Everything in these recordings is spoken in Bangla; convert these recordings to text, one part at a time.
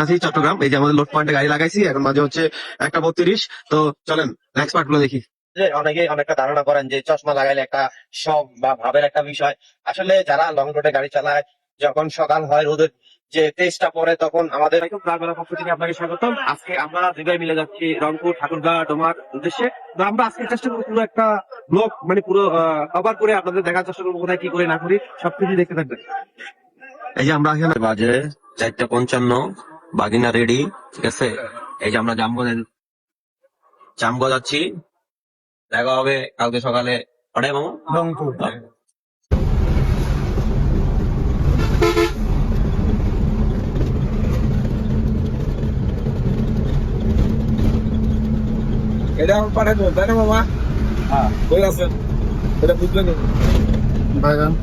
আছি চট্টগ্রাম। এই যে আমাদের লোড পয়েন্টে গাড়ি লাগাইছি, এখন মাঝে হচ্ছে 1:32। তো চলেন নেক্সট পার্ট গুলো দেখি। যে অনেকে অনেকটা ধারণা করেন যে চশমা লাগাইলে একটা শখ বা ভাবের একটা বিষয়। আসলে যারা লং রুটে গাড়ি চালায়, যখন সকাল হয় রোদের যে তেজটা পড়ে, তখন আমাদের প্রাণবেলার পক্ষ থেকে আপনাকে স্বাগতম। আজকে আমরা দুইভাই মিলে যাচ্ছি রংপুর ঠাকুরগাঁ ডোমার উদ্দেশ্যে। তো আমরা আজকে চেষ্টা করবো পুরো একটা ব্লগ, মানে পুরো কভার করে আপনাদের দেখার চেষ্টা করবো কোথায় কি করে না করি, সবকিছু দেখতে থাকবেন। এই যে আমরা এখানে বাজে 4:55, বাগিনা রেডি, ঠিক আছে। এই যে আমরা জামগঞ্জ যাচ্ছি, দেখা হবে কালকে সকালে। ওটাই মামু রংপুর। এটা আমার পাঠাবো, তাই না মামা? হ্যাঁ, বলে আছেন এটা বুঝলেন। বাগান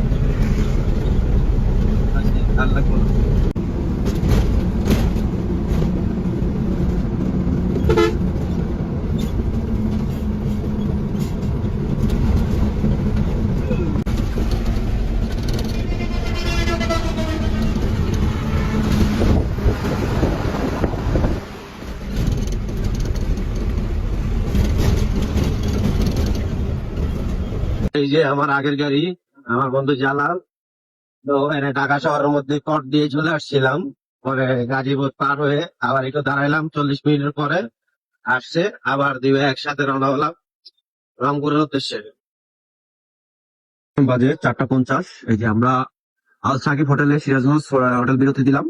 এই যে আমার আগের গাড়ি, আমার বন্ধু জালাল। তো এনে ঢাকা শহরের মধ্যে কট দিয়ে চলে আসছিলাম, পরে গাজীপুর পার হয়ে আবার একটু দাঁড়াইলাম, 40 মিনিটের পরে আসছে, আবার দিবে একসাথে রওনা হলাম রংপুরের উদ্দেশ্যে। বাজে 4:50। এই যে আমরা আল সাকিব হোটেলে, সিরাজগঞ্জ হোটেল বিরতি দিলাম।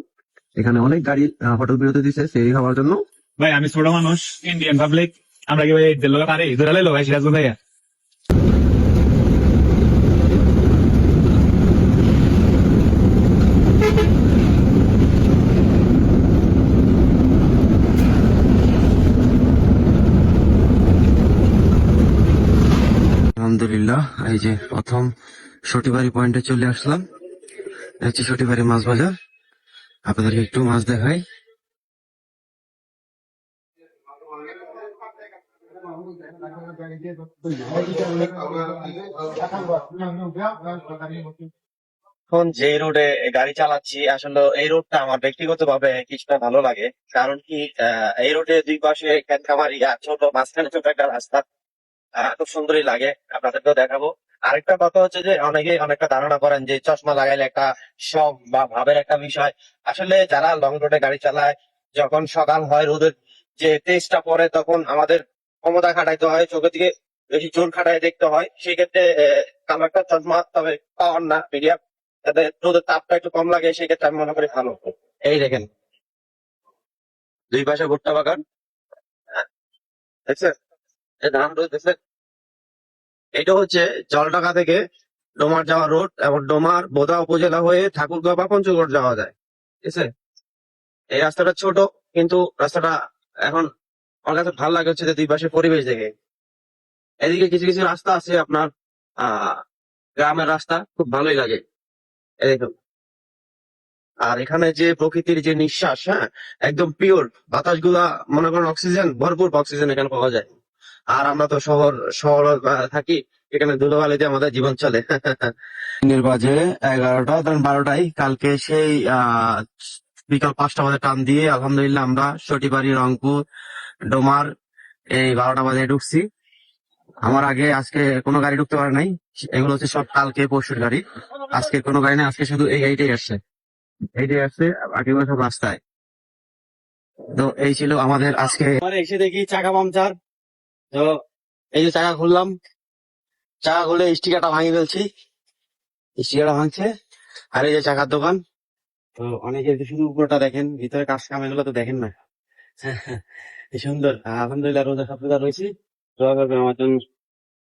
এখানে অনেক গাড়ি হোটেল বিরতি দিচ্ছে সেই খাওয়ার জন্য। ভাই আমি ছোট মানুষ, ইন্ডিয়ান পাবলিক, আমরা কি ভাই দিল পারে ধরে লো ভাই সিরাজগঞ্জ ভাইয়া। আলহামদুলিল্লাহ, এই যে প্রথম সটিবাড়ি পয়েন্টে চলে আসলাম। এই হচ্ছে সটিবাড়ি মাছ বাজার। আপনাদেরকে একটু মাছ দেখাই। এখন যে রোডে গাড়ি চালাচ্ছি, আসলে এই রোডটা আমার ব্যক্তিগত ভাবে কিছুটা ভালো লাগে। কারণ কি, এই রোডে দুই পাশে ক্ষেত খামারি আর ছোট মাঝখানে ছোট একটা রাস্তা, খুব সুন্দরই লাগে। আপনাদেরকেও দেখাবো। আরেকটা কথা হচ্ছে যে অনেকে অনেকটা ধারণা করেন যে চশমা লাগাইলে একটা শখ বা ভাবের একটা বিষয়। আসলে যারা লং রুটে গাড়ি চালায়, যখন সকাল হয় রোদের যে তেজটা পড়ে, তখন আমাদের ক্ষমতা খাটাইতে হয়, চোখের দিকে বেশি জোর খাটাই দেখতে হয়। সেই ক্ষেত্রে কালো একটা চশমা, তবে পাওয়ার না, মিডিয়াম, যাতে রোদের তাপটা একটু কম লাগে, সেই ক্ষেত্রে আমি মনে করি ভালো। এই দেখেন দুই পাশে ভুট্টা বাগান, হ্যাঁ, দেখছেন? এই ধান রোদ দেখছেন? এটা হচ্ছে জলঢাকা থেকে ডোমার যাওয়ার রোড, এবং ডোমার বোদা উপজেলা হয়ে ঠাকুরগাঁও বা পঞ্চগড় যাওয়া যায়, ঠিক আছে। এই রাস্তাটা ছোট, কিন্তু রাস্তাটা এখন আমার কাছে ভালো লাগে হচ্ছে যে দুই পাশে পরিবেশ দেখে। এদিকে কিছু কিছু রাস্তা আছে আপনার, গ্রামের রাস্তা, খুব ভালোই লাগে। এই দেখুন। আর এখানে যে প্রকৃতির যে নিঃশ্বাস, হ্যাঁ, একদম পিওর বাতাস গুলা, মনে করেন অক্সিজেন, ভরপুর অক্সিজেন এখানে পাওয়া যায়। আর আমরা তো শহর শহর থাকি, এখানে ধুলোবালিতে আমাদের জীবন চলে। দিনের বাজে 11টা, ধরেন 12টায়। কালকে সেই বিকাল 5টা বাজে টান দিয়ে আলহামদুলিল্লাহ আমরা সটিবাড়ি, রংপুর, ডোমার এই 12টা বাজে ঢুকছি। আমার আগে আজকে কোনো গাড়ি ঢুকতে পারে নাই। এগুলো হচ্ছে সব কালকে পরশুর গাড়ি। আজকে কোনো গাড়ি নেই, আজকে শুধু এই গাড়িটাই আসছে। এইটাই আসছে, বাকিগুলো সব রাস্তায়। তো এই ছিল আমাদের আজকে। এসে দেখি চাকা পাংচার। তো এই যে চাকা খুললাম, চাকা খুলে স্টিকারটা ভাঙিয়ে ফেলছি, স্টিকারটা ভাঙছে। আর এই যে চাকার দোকান। তো অনেকে শুধু উপরটা দেখেন, ভিতরে কাজ কাম এগুলো তো দেখেন না। কি সুন্দর। আলহামদুলিল্লাহ রোজা সপ্তাহ রয়েছি, দোয়া করবেন আমার জন্য।